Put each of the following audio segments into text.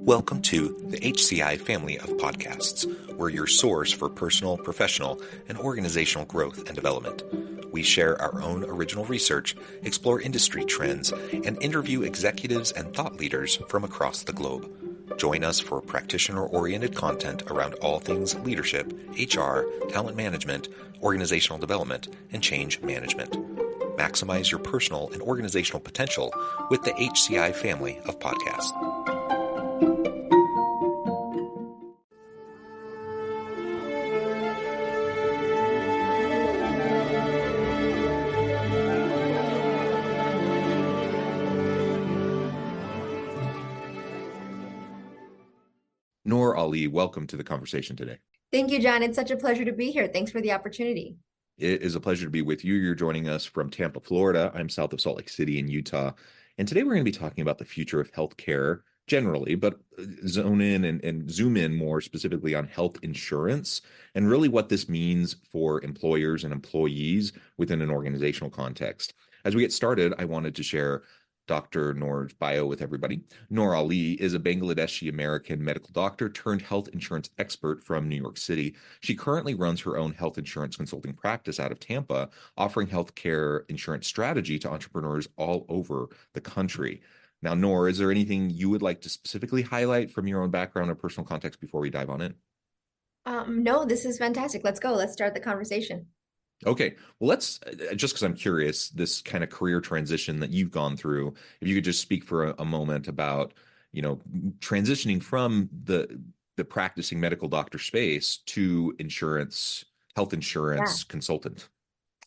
Welcome to the HCI family of podcasts. We're your source for personal, professional, and organizational growth and development. We share our own original research, explore industry trends, and interview executives and thought leaders from across the globe. Join us for practitioner-oriented content around all things leadership, HR, talent management, organizational development, and change management. Maximize your personal and organizational potential with the HCI family of podcasts. Noor Ali, welcome to the conversation today. Thank you, John. It's such a pleasure to be here. Thanks for the opportunity. It is a pleasure to be with you. You're joining us from Tampa, Florida. I'm south of Salt Lake City in Utah. And today we're going to be talking about the future of healthcare generally, but zone in and zoom in more specifically on health insurance and really what this means for employers and employees within an organizational context. As we get started, I wanted to share Dr. Noor's bio with everybody. Noor Ali is a Bangladeshi American medical doctor turned health insurance expert from New York City. She currently runs her own health insurance consulting practice out of Tampa, offering healthcare insurance strategy to entrepreneurs all over the country. Now, Noor, is there anything you would like to specifically highlight from your own background or personal context before we dive on in? No, this is fantastic. Let's go. Let's start the conversation. Okay, well, let's just because I'm curious, this kind of career transition that you've gone through, if you could just speak for a moment about, transitioning from the practicing medical doctor space to health insurance consultant.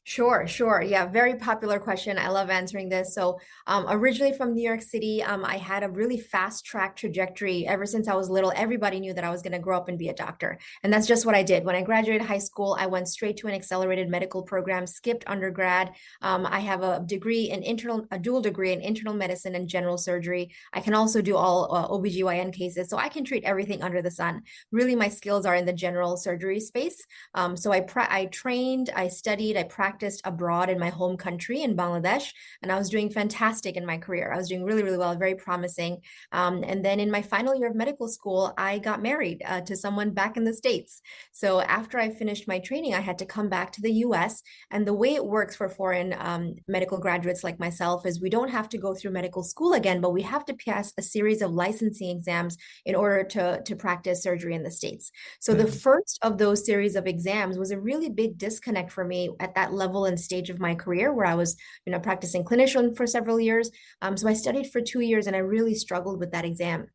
Sure. Yeah, very popular question. I love answering this. So, originally from New York City, I had a really fast track trajectory. Ever since I was little, everybody knew that I was going to grow up and be a doctor. And that's just what I did. When I graduated high school, I went straight to an accelerated medical program, skipped undergrad. I have a dual degree in internal medicine and general surgery. I can also do all OBGYN cases. So I can treat everything under the sun. Really, my skills are in the general surgery space. So I trained, I studied, I practiced abroad in my home country in Bangladesh, and I was doing fantastic in my career. I was doing really, really well, very promising. And then in my final year of medical school, I got married to someone back in the States. So after I finished my training, I had to come back to the US. And the way it works for foreign medical graduates like myself is we don't have to go through medical school again, but we have to pass a series of licensing exams in order to practice surgery in the States. So the first of those series of exams was a really big disconnect for me at that level and stage of my career where I was, practicing clinician for several years. So I studied for 2 years and I really struggled with that exam.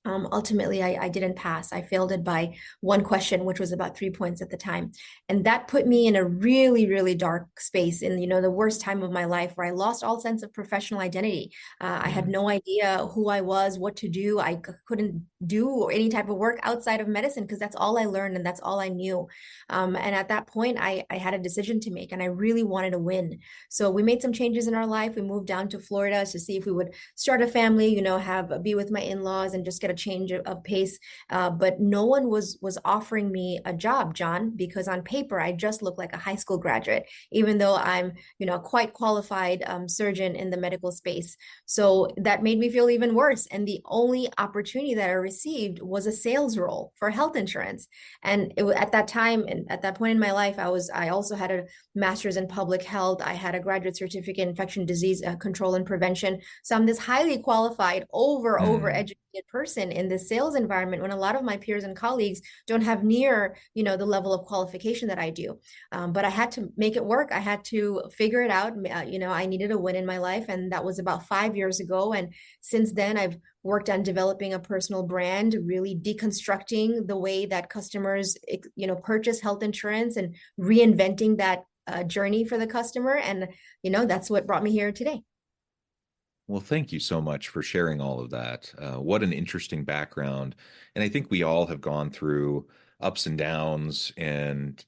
Ultimately, I didn't pass. I failed it by one question, which was about 3 points at the time. And that put me in a really, really dark space in, the worst time of my life where I lost all sense of professional identity. I had no idea who I was, what to do. I couldn't do any type of work outside of medicine because that's all I learned and that's all I knew. And at that point, I had a decision to make and I really wanted to win. So we made some changes in our life. We moved down to Florida to see if we would start a family, be with my in-laws and just get a change of pace. But no one was offering me a job, John, because on paper, I just looked like a high school graduate, even though I'm, a quite qualified surgeon in the medical space. So that made me feel even worse. And the only opportunity that I received was a sales role for health insurance. And at that time and at that point in my life, I also had a master's in public health. I had a graduate certificate in infection disease control and prevention. So I'm this highly qualified, over educated person in this sales environment when a lot of my peers and colleagues don't have near, the level of qualification that I do. But I had to make it work. I had to figure it out. I needed a win in my life. And that was about 5 years ago. And since then, I've worked on developing a personal brand, really deconstructing the way that customers, purchase health insurance and reinventing that journey for the customer. And, that's what brought me here today. Well, thank you so much for sharing all of that. What an interesting background. And I think we all have gone through ups and downs and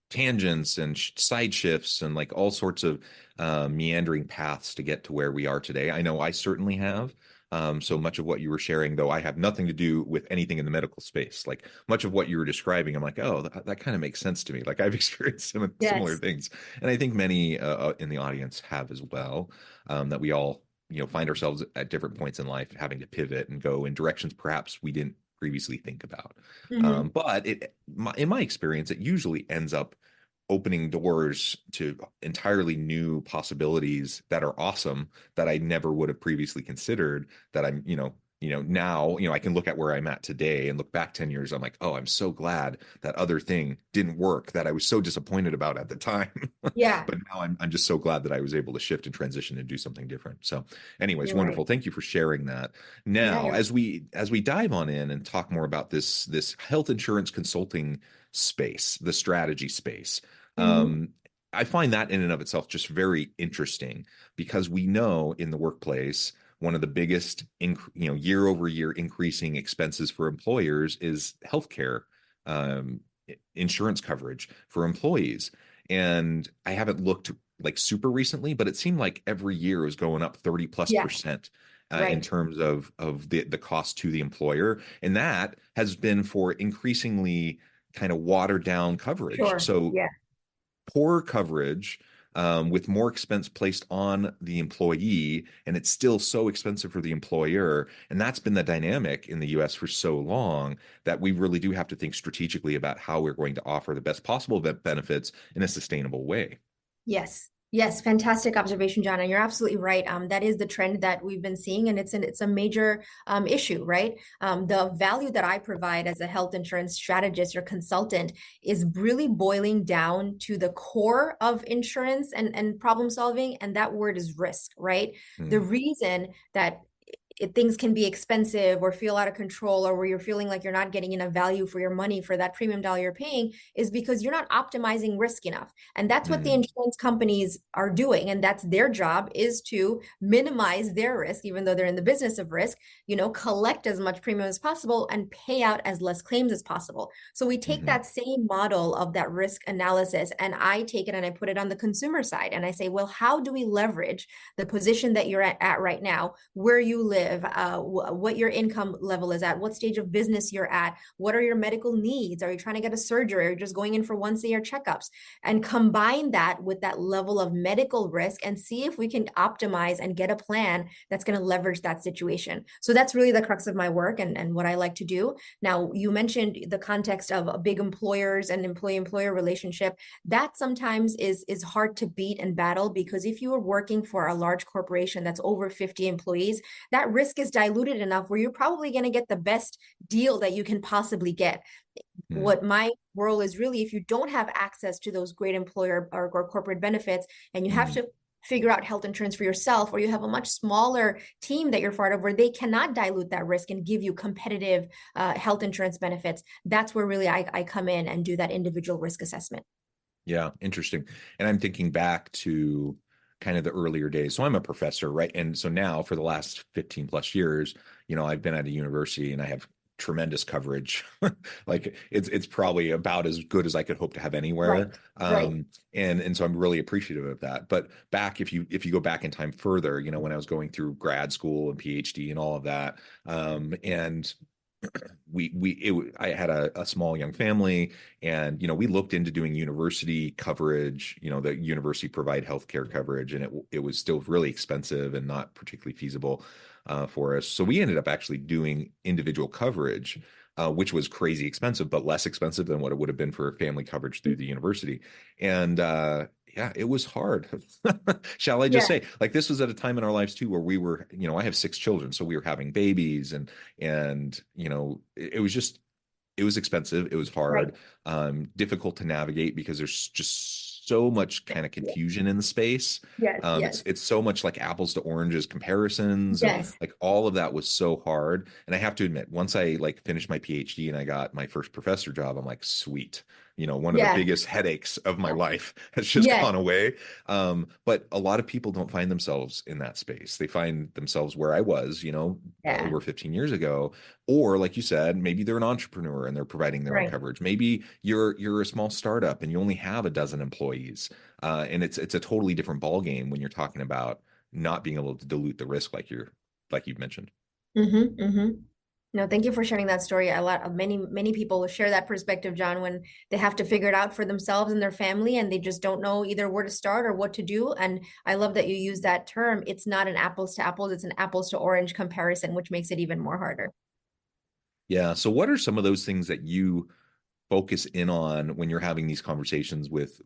tangents and side shifts and like all sorts of meandering paths to get to where we are today. I know I certainly have. So much of what you were sharing, though, I have nothing to do with anything in the medical space. Like much of what you were describing, I'm like, oh, that kind of makes sense to me. Like I've experienced similar things. And I think many in the audience have as well, that we all find ourselves at different points in life having to pivot and go in directions perhaps we didn't previously think about. Hmm. But in my experience, it usually ends up opening doors to entirely new possibilities that are awesome that I never would have previously considered that now, I can look at where I'm at today and look back 10 years. I'm like, oh, I'm so glad that other thing didn't work that I was so disappointed about at the time. Yeah, But now I'm just so glad that I was able to shift and transition and do something different. So anyways, you're right. wonderful. Thank you for sharing that. Yeah, Now, you're as we dive on in and talk more about this health insurance consulting space, the strategy space, right. um, I find that in and of itself just very interesting because we know in the workplace one of the biggest year over year increasing expenses for employers is healthcare, um, insurance coverage for employees. And I haven't looked like super recently, but it seemed like every year is going up 30 plus Yeah, percent in right. terms of the cost to the employer. And that has been for increasingly kind of watered down coverage. Sure. So Yeah. poor coverage, with more expense placed on the employee, and it's still so expensive for the employer. And that's been the dynamic in the US for so long that we really do have to think strategically about how we're going to offer the best possible benefits in a sustainable way. Yes. Yes, fantastic observation, John. And you're absolutely right. That is the trend that we've been seeing, and it's a major issue, right? The value that I provide as a health insurance strategist or consultant is really boiling down to the core of insurance and problem solving, and that word is risk, right? The Mm, reason that things can be expensive or feel out of control, or where you're feeling like you're not getting enough value for your money for that premium dollar you're paying, is because you're not optimizing risk enough. And that's what the mm, insurance companies are doing, and that's their job, is to minimize their risk, even though they're in the business of risk, collect as much premium as possible and pay out as less claims as possible. So we take mhm, that same model of that risk analysis, and I take it and I put it on the consumer side, and I say, well, how do we leverage the position that you're at right now, where you live, what your income level is at, what stage of business you're at, what are your medical needs? Are you trying to get a surgery, or just going in for once a year checkups? And combine that with that level of medical risk and see if we can optimize and get a plan that's going to leverage that situation. So that's really the crux of my work, and what I like to do. Now, you mentioned the context of big employers and employee-employer relationship. That sometimes is hard to beat and battle, because if you are working for a large corporation that's over 50 employees, that risk is diluted enough where you're probably going to get the best deal that you can possibly get. mm, What my role is really, if you don't have access to those great employer or corporate benefits, and you have mhm. to figure out health insurance for yourself, or you have a much smaller team that you're part of where they cannot dilute that risk and give you competitive health insurance benefits, that's where really I come in and do that individual risk assessment. Yeah, interesting. And I'm thinking back to kind of the earlier days. So I'm a professor, right? And so now for the last 15 plus years, I've been at a university and I have tremendous coverage. Like it's probably about as good as I could hope to have Right, anywhere. right. And so I'm really appreciative of that. But back if you go back in time further, when I was going through grad school and PhD and all of that, and I had a small young family, and we looked into doing university coverage, the university provide healthcare coverage, and it was still really expensive and not particularly feasible for us. So we ended up actually doing individual coverage, which was crazy expensive, but less expensive than what it would have been for family coverage through the university. And yeah, it was hard. Shall I just Yeah, say, like, this was at a time in our lives too where we were, I have 6 children, so we were having babies, and it was just, it was expensive, it was right. hard, difficult to navigate because there's just so much kind of Yeah. confusion in the space. Yes, It's yes, it's so much like apples to oranges comparisons, and yes, like all of that was so hard. And I have to admit, once I like finished my PhD and I got my first professor job, I'm like, sweet, one of the yeah, biggest headaches of my life has just yes, gone away. But a lot of people don't find themselves in that space. They find themselves where I was, yeah, over 15 years ago. Or like you said, maybe they're an entrepreneur and they're providing their own right. coverage. Maybe you're a small startup and you only have a dozen employees. And it's a totally different ball game when you're talking about not being able to dilute the risk like you've mentioned. Mm-hmm, mm-hmm. No, thank you for sharing that story. A lot of many people share that perspective, John, when they have to figure it out for themselves and their family and they just don't know either where to start or what to do. And I love that you use that term. It's not an apples to apples, it's an apples to orange comparison, which makes it even more harder. Yeah. So what are some of those things that you focus in on when you're having these conversations with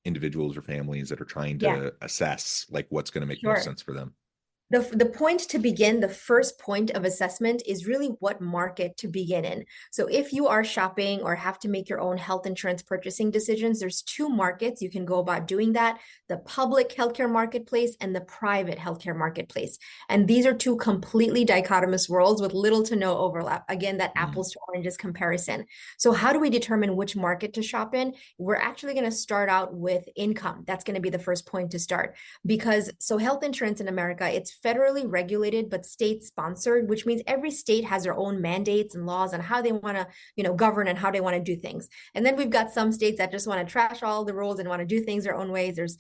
individuals or families that are trying Yeah, to assess like what's going to make most sure. sense for them? The point to begin, the first point of assessment is really what market to begin in. So if you are shopping or have to make your own health insurance purchasing decisions, there's two markets you can go about doing that: the public healthcare marketplace and the private healthcare marketplace. And these are two completely dichotomous worlds with little to no overlap. Again, that Mm, apples to oranges comparison. So how do we determine which market to shop in? We're actually going to start out with income. That's going to be the first point to start, because so health insurance in America, it's federally regulated but state sponsored, which means every state has their own mandates and laws on how they want to, govern and how they want to do things. And then we've got some states that just want to trash all the rules and want to do things their own ways. There's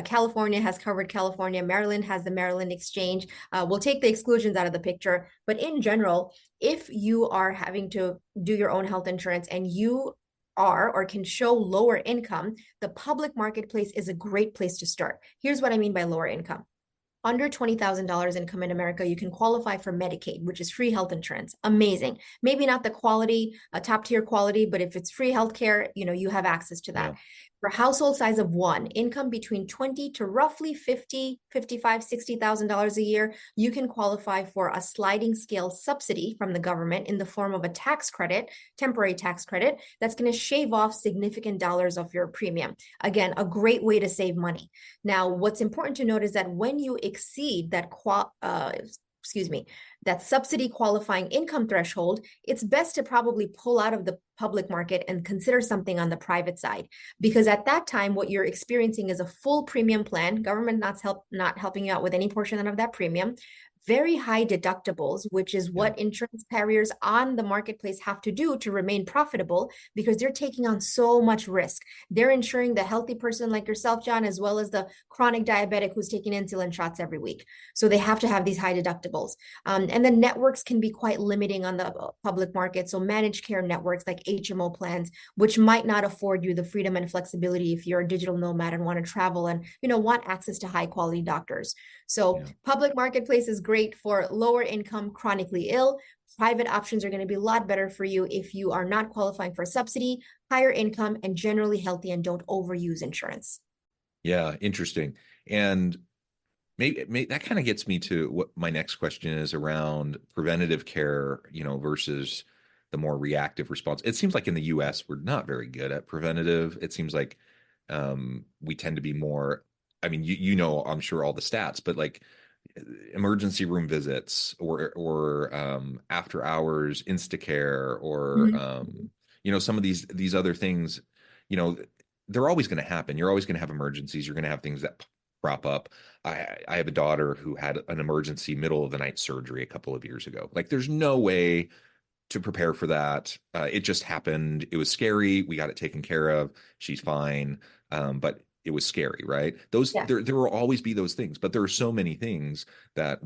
California has covered California, Maryland has the Maryland Exchange. We'll take the exclusions out of the picture, but in general, if you are having to do your own health insurance and you are or can show lower income, the public marketplace is a great place to start. Here's what I mean by lower income. Under $20,000 income in America, you can qualify for Medicaid, which is free health insurance. Amazing. Maybe not the quality, a top tier quality, but if it's free healthcare, you have access to that. yeah. For household size of one, income between 20 to roughly 50, 55, $60,000 a year, you can qualify for a sliding scale subsidy from the government in the form of a tax credit, temporary tax credit, that's going to shave off significant dollars of your premium. Again, a great way to save money. Now, what's important to note is that when you exceed that subsidy qualifying income threshold, it's best to probably pull out of the public market and consider something on the private side. Because at that time, what you're experiencing is a full premium plan, government not helping you out with any portion of that premium, very high deductibles, which is Yeah. what insurance carriers on the marketplace have to do to remain profitable because they're taking on so much risk. They're insuring the healthy person like yourself, John, as well as the chronic diabetic who's taking insulin shots every week. So they have to have these high deductibles. And then networks can be quite limiting on the public market. So managed care networks like HMO plans, which might not afford you the freedom and flexibility if you're a digital nomad and want to travel and want access to high quality doctors. So Yeah. public marketplace is great for lower income, chronically ill. Private options are going to be a lot better for you if you are not qualifying for a subsidy, higher income, and generally healthy and don't overuse insurance. Yeah. Interesting. And maybe that kind of gets me to what my next question is around preventative care, versus the more reactive response. It seems like in the US, we're not very good at preventative. It seems like we tend to be more, I mean, I'm sure all the stats, but like emergency room visits or after hours Instacare or Mhm. some of these other things, you know, they're always going to happen. You're always going to have emergencies. You're going to have things that crop up. I have a daughter who had an emergency middle of the night surgery a couple of years ago. Like there's no way to prepare for that. It just happened. It was scary. We got it taken care of. She's fine. But it was scary, right? Those Yeah. there will always be those things, but there are so many things that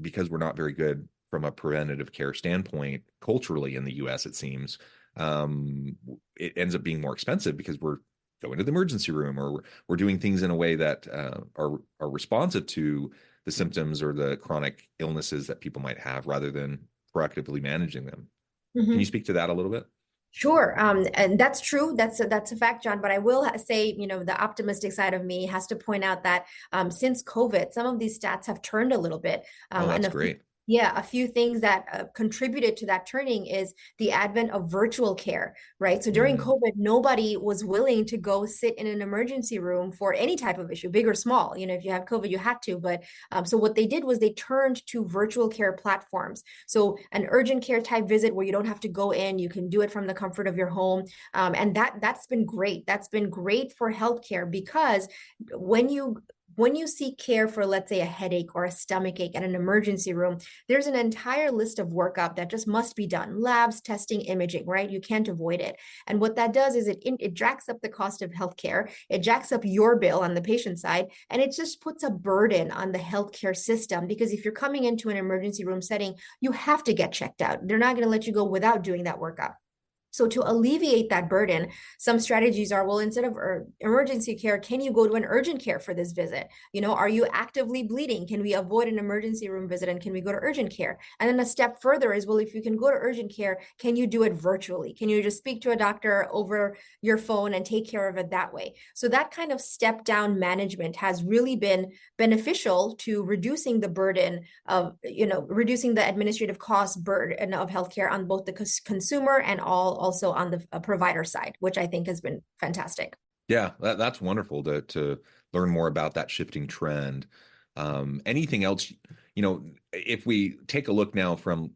because we're not very good from a preventative care standpoint culturally in the US, it seems, it ends up being more expensive because we're going to the emergency room or we're doing things in a way that are responsive to the symptoms or the chronic illnesses that people might have rather than proactively managing them. Can you Mhm. speak to that a little bit? Sure. And that's true. That's a fact, John. But I will say, the optimistic side of me has to point out that since COVID, some of these stats have turned a little bit. Oh, And that's great. a few things that contributed to that turning is the advent of virtual care, right? So during Mm, COVID, nobody was willing to go sit in an emergency room for any type of issue, big or small. If you have COVID, you had to. But so what they did was they turned to virtual care platforms. So an urgent care type visit where you don't have to go in, you can do it from the comfort of your home, and that's been great. That's been great for healthcare because when you when you seek care for, let's say, a headache or a stomach ache at an emergency room, there's an entire list of workup that just must be done: labs, testing, imaging, right? You can't avoid it. And what that does is it jacks up the cost of healthcare, it jacks up your bill on the patient side, and it just puts a burden on the healthcare system. Because if you're coming into an emergency room setting, you have to get checked out. They're not going to let you go without doing that workup. So to alleviate that burden, some strategies are, well, instead of emergency care, can you go to an urgent care for this visit? Are you actively bleeding? Can we avoid an emergency room visit and can we go to urgent care? And then a step further is, well, if you can go to urgent care, can you do it virtually? Can you just speak to a doctor over your phone and take care of it that way? So that kind of step down management has really been beneficial to reducing the burden of, reducing the administrative cost burden of healthcare on both the consumer and also on the provider side, which I think has been fantastic. Yeah, that's wonderful to learn more about that shifting trend. Anything else, if we take a look now from,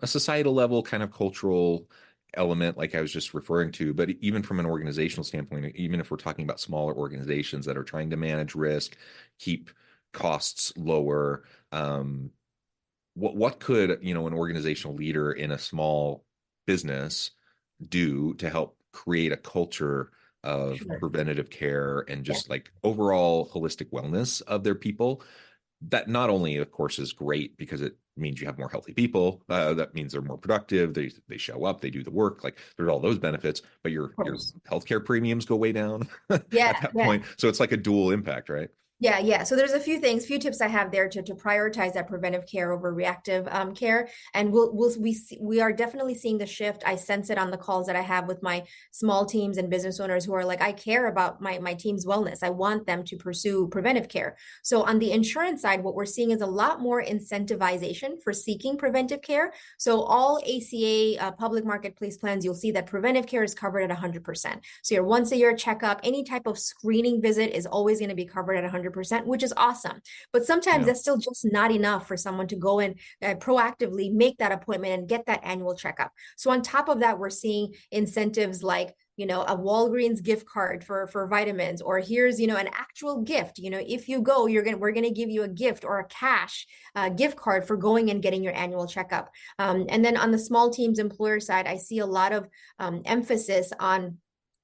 a societal level, kind of cultural element, like I was just referring to, but even from an organizational standpoint, even if we're talking about smaller organizations that are trying to manage risk, keep costs lower, what could, an organizational leader in a small business do to help create a culture of Sure. preventative care and Yeah, just like overall holistic wellness of their people? That not only, of course, is great because it means you have more healthy people. That means they're more productive. They show up, they do the work. Like there's all those benefits, but of your course. healthcare premiums go way down Yeah, at that yeah. point. So it's like a dual impact, right? Yeah, yeah. So there's a few tips I have there to prioritize that preventive care over reactive care, and we are definitely seeing the shift. I sense it on the calls that I have with my small teams and business owners who are like, I care about my team's wellness. I want them to pursue preventive care. So on the insurance side, what we're seeing is a lot more incentivization for seeking preventive care. So all ACA public marketplace plans, you'll see that preventive care is covered at 100%. So your once a year checkup, any type of screening visit is always going to be covered at 100%, which is awesome. But sometimes Yeah. that's still just not enough for someone to go and proactively make that appointment and get that annual checkup. So on top of that, we're seeing incentives like, a Walgreens gift card for vitamins, or here's, an actual gift. If you go, we're gonna give you a gift or a cash gift card for going and getting your annual checkup. And then on the small teams employer side, I see a lot of emphasis on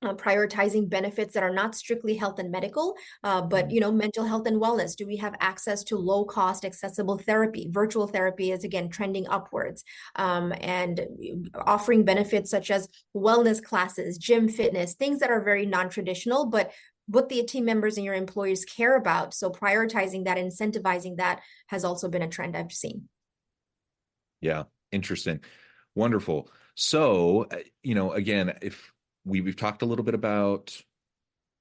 prioritizing benefits that are not strictly health and medical, but Mhm. mental health and wellness. Do we have access to low cost accessible therapy? Virtual therapy is again trending upwards, and offering benefits such as wellness classes, gym fitness, things that are very non-traditional, but what the team members and your employees care about. So prioritizing that, incentivizing that has also been a trend I've seen. Yeah, interesting. Wonderful. So, again, if we've talked a little bit about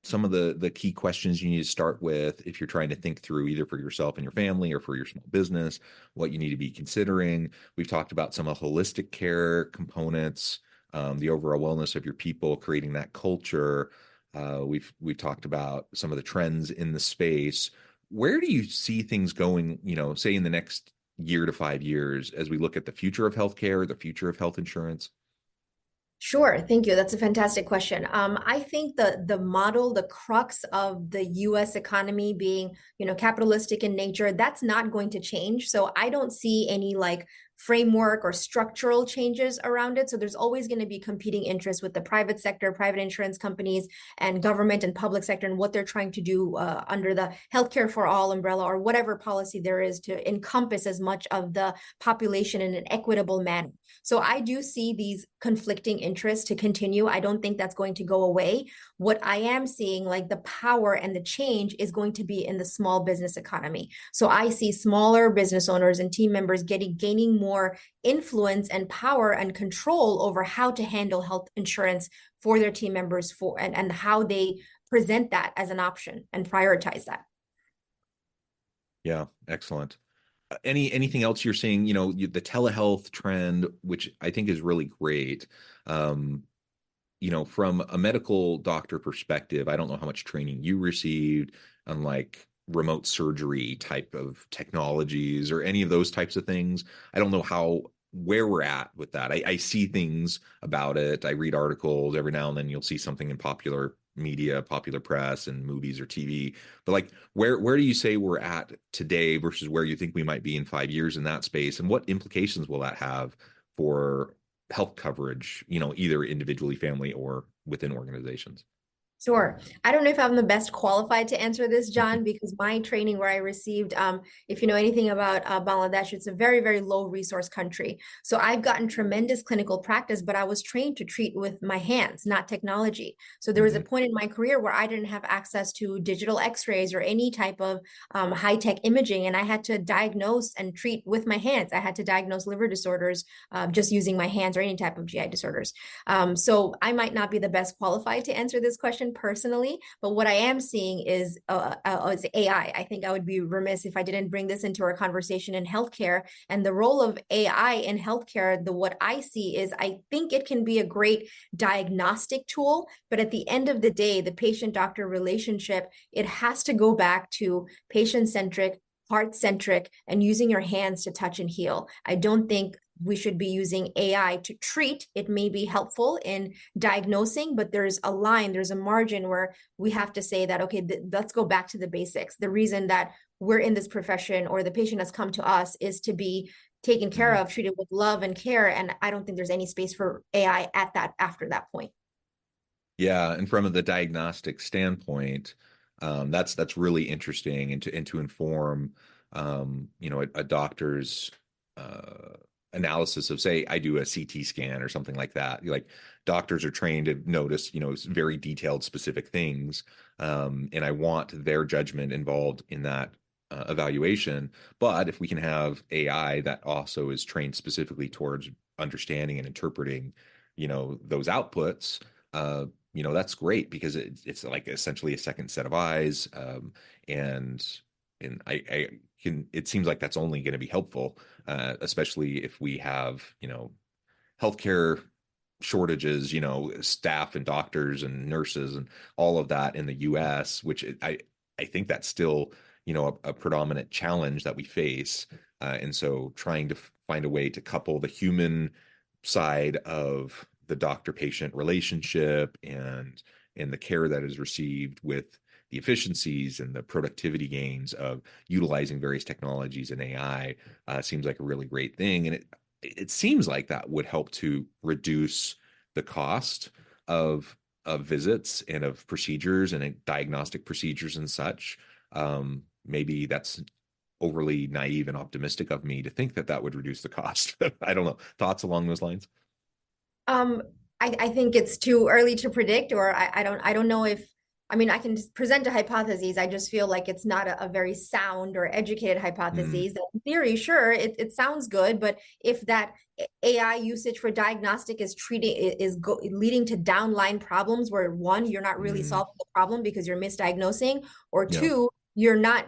some of the key questions you need to start with if you're trying to think through either for yourself and your family or for your small business, what you need to be considering. We've talked about some of holistic care components, the overall wellness of your people, creating that culture. We've talked about some of the trends in the space. Where do you see things going, say in the next year to 5 years as we look at the future of healthcare, the future of health insurance? Sure, thank you. That's a fantastic question. I think the model, the crux of the U.S. economy being, capitalistic in nature, that's not going to change. So I don't see any like framework or structural changes around it. So there's always going to be competing interests with the private sector, private insurance companies, and government and public sector, and what they're trying to do under the healthcare for all umbrella or whatever policy there is to encompass as much of the population in an equitable manner. So I do see these conflicting interests to continue. I don't think that's going to go away. What I am seeing, like the power and the change, is going to be in the small business economy. So I see smaller business owners and team members gaining more influence and power and control over how to handle health insurance for their team members and how they present that as an option and prioritize that. Yeah, excellent. Anything else you're seeing, the telehealth trend, which I think is really great. Um, from a medical doctor perspective, I don't know how much training you received on like remote surgery type of technologies or any of those types of things. I don't know where we're at with that. I see things about it. I read articles every now and then. You'll see something in popular media, popular press, and movies or TV. But like, where do you say we're at today versus where you think we might be in 5 years in that space, and what implications will that have for health coverage? Either individually, family, or within organizations. Sure. I don't know if I'm the best qualified to answer this, John, because my training where I received, if you know anything about Bangladesh, it's a very, very low resource country. So I've gotten tremendous clinical practice, but I was trained to treat with my hands, not technology. So there was a Hmm. point in my career where I didn't have access to digital x-rays or any type of high-tech imaging, and I had to diagnose and treat with my hands. I had to diagnose liver disorders just using my hands or any type of GI disorders. So I might not be the best qualified to answer this question personally, but what I am seeing is AI. I think I would be remiss if I didn't bring this into our conversation in healthcare and the role of AI in healthcare. What I see is I think it can be a great diagnostic tool, but at the end of the day, the patient-doctor relationship, it has to go back to patient-centric, heart-centric, and using your hands to touch and heal. I don't think we should be using AI to treat. It may be helpful in diagnosing, but there's a line, there's a margin where we have to say that, okay, let's go back to the basics. The reason that we're in this profession or the patient has come to us is to be taken care Hmm. of, treated with love and care. And I don't think there's any space for AI at that after that point. Yeah, and from the diagnostic standpoint, that's really interesting, and to inform, a doctor's uh, analysis of, say, I do a CT scan or something like that. Like, doctors are trained to notice, very detailed, specific things, and I want their judgment involved in that evaluation. But if we can have AI that also is trained specifically towards understanding and interpreting, those outputs. That's great because it's like essentially a second set of eyes. And I can, it seems like that's only going to be helpful, especially if we have, healthcare shortages, staff and doctors and nurses and all of that in the US, which I think that's still, a predominant challenge that we face. And so trying to find a way to couple the human side of the doctor patient relationship and the care that is received with the efficiencies and the productivity gains of utilizing various technologies and AI seems like a really great thing. And it seems like that would help to reduce the cost of visits and of procedures and diagnostic procedures and such. Maybe that's overly naive and optimistic of me to think that that would reduce the cost. I don't know. Thoughts along those lines? Um, I think it's too early to predict, or I don't know if, I mean, I can just present a hypothesis. I just feel like it's not a very sound or educated Mm, hypothesis. That in theory, sure, it sounds good, but if that AI usage for diagnostic is leading to downline problems where one, you're not really mm, solving the problem because you're misdiagnosing, or yeah, two, you're not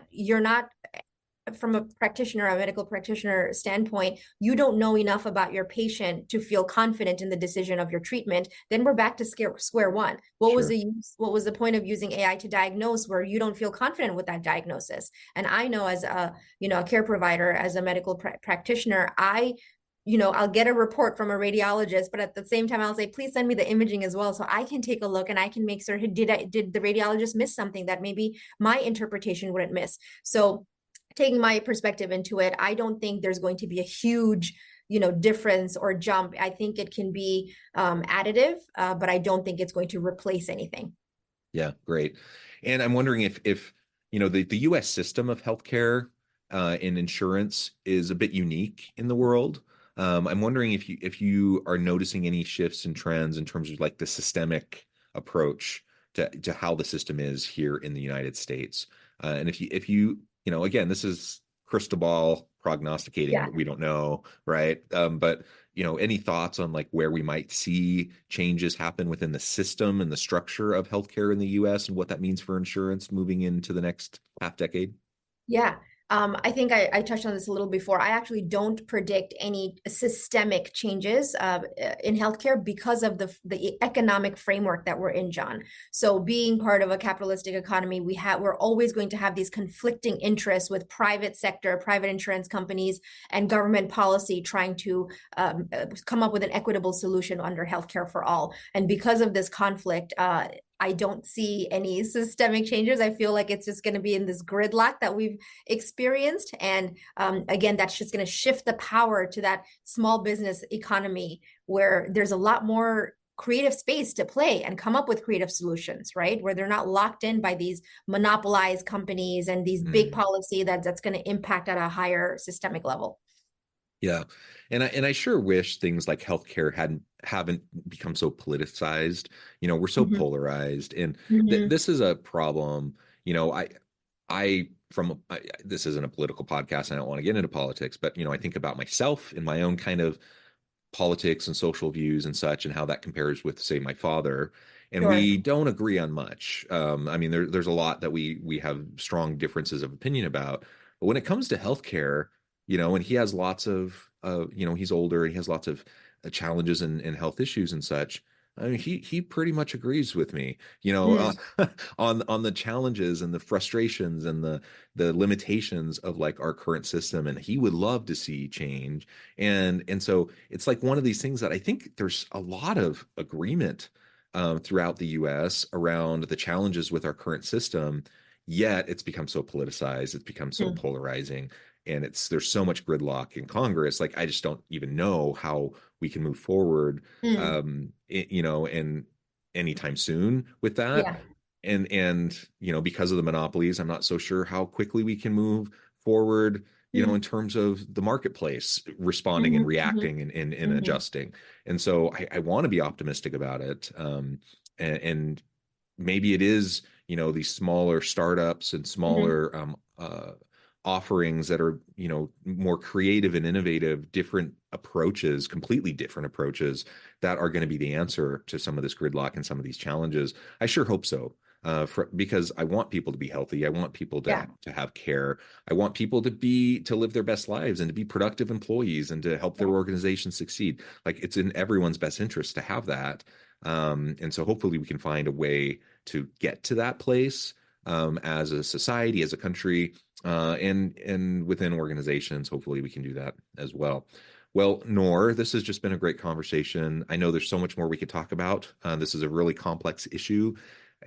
from a practitioner, a medical practitioner standpoint, you don't know enough about your patient to feel confident in the decision of your treatment, then we're back to square one. sure. What was the point of using AI to diagnose where you don't feel confident with that diagnosis? And I know as a care provider, as a medical practitioner, I'll get a report from a radiologist, but at the same time, I'll say, please send me the imaging as well, so I can take a look and I can make sure did the radiologist miss something that maybe my interpretation wouldn't miss. So taking my perspective into it, I don't think there's going to be a huge, difference or jump. I think it can be additive, but I don't think it's going to replace anything. Yeah, great. And I'm wondering if the U.S. system of healthcare and insurance is a bit unique in the world. I'm wondering if you are noticing any shifts and trends in terms of like the systemic approach to how the system is here in the United States. And if you again, this is crystal ball prognosticating, Yeah. we don't know, right? But any thoughts on like where we might see changes happen within the system and the structure of healthcare in the US and what that means for insurance moving into the next half decade? Yeah. I think I touched on this a little before. I actually don't predict any systemic changes in healthcare because of the economic framework that we're in, John. So being part of a capitalistic economy, we're always going to have these conflicting interests with private sector, private insurance companies, and government policy trying to come up with an equitable solution under healthcare for all. And because of this conflict, I don't see any systemic changes. I feel like it's just going to be in this gridlock that we've experienced. And again, that's just going to shift the power to that small business economy where there's a lot more creative space to play and come up with creative solutions, right? Where they're not locked in by these monopolized companies and these big Mm. policy that's going to impact at a higher systemic level. Yeah. And I sure wish things like healthcare haven't become so politicized. We're so Mhm. polarized, and Mhm. this is a problem. This isn't a political podcast. I don't want to get into politics, but I think about myself and my own kind of politics and social views and such, and how that compares with, say, my father. And Sure. we don't agree on much. I mean, there's a lot that we have strong differences of opinion about. But when it comes to healthcare, and he has lots of, he's older and he has lots of challenges and health issues and such. I mean, he pretty much agrees with me, Mm. on the challenges and the frustrations and the limitations of like our current system, and he would love to see change. And so it's like one of these things that I think there's a lot of agreement throughout the U.S. around the challenges with our current system. Yet it's become so politicized, it's become so Mm. polarizing, and there's so much gridlock in Congress. Like I just don't even know how we can move forward, Mm. and anytime soon with that. Yeah. And because of the monopolies, I'm not so sure how quickly we can move forward, in Mm. terms of the marketplace responding and Mhm. Mhm. reacting and Mhm. adjusting. And so I want to be optimistic about it. And maybe it is, these smaller startups and Mhm. smaller offerings that are, more creative and innovative, different approaches, completely different approaches, that are going to be the answer to some of this gridlock and some of these challenges. I sure hope so. Because I want people to be healthy. I want people Yeah. to have care. I want people to live their best lives and to be productive employees and to help their Yeah. organization succeed. Like it's in everyone's best interest to have that. And so hopefully we can find a way to get to that place, as a society, as a country, and within organizations. Hopefully we can do that as well. Well, Noor, this has just been a great conversation. I know there's so much more we could talk about. This is a really complex issue,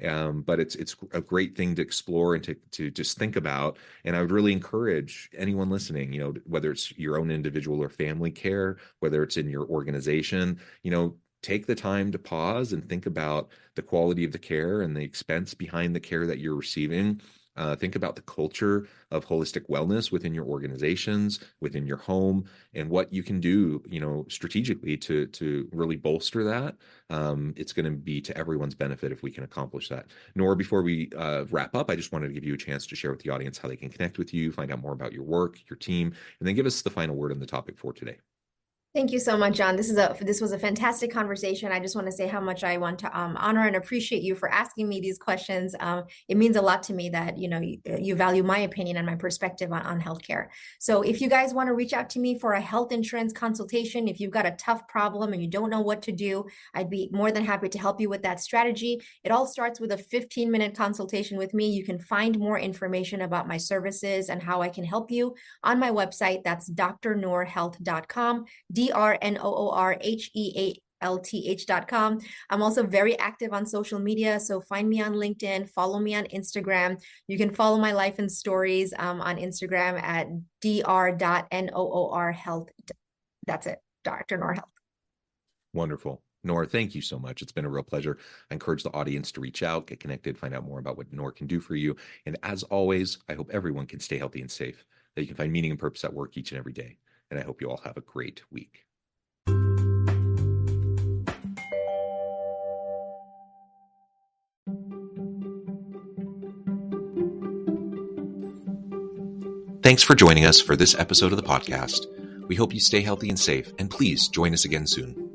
but it's a great thing to explore and to just think about. And I would really encourage anyone listening, whether it's your own individual or family care, whether it's in your organization, take the time to pause and think about the quality of the care and the expense behind the care that you're receiving. Think about the culture of holistic wellness within your organizations, within your home, and what you can do, strategically to really bolster that. It's going to be to everyone's benefit if we can accomplish that. Nor, before we wrap up, I just wanted to give you a chance to share with the audience how they can connect with you, find out more about your work, your team, and then give us the final word on the topic for today. Thank you so much, John. This was a fantastic conversation. I just want to say how much I want to honor and appreciate you for asking me these questions. It means a lot to me that you value my opinion and my perspective on healthcare. So if you guys want to reach out to me for a health insurance consultation, if you've got a tough problem and you don't know what to do, I'd be more than happy to help you with that strategy. It all starts with a 15-minute consultation with me. You can find more information about my services and how I can help you on my website. That's drnoorhealth.com. DrNoorHealth.com. I'm also very active on social media, so find me on LinkedIn, follow me on Instagram. You can follow my life and stories on Instagram at dr.noorhealth. That's it, Dr. Noor Health. Wonderful. Noor, thank you so much. It's been a real pleasure. I encourage the audience to reach out, get connected, find out more about what Noor can do for you. And as always, I hope everyone can stay healthy and safe, that you can find meaning and purpose at work each and every day. And I hope you all have a great week. Thanks for joining us for this episode of the podcast. We hope you stay healthy and safe, and please join us again soon.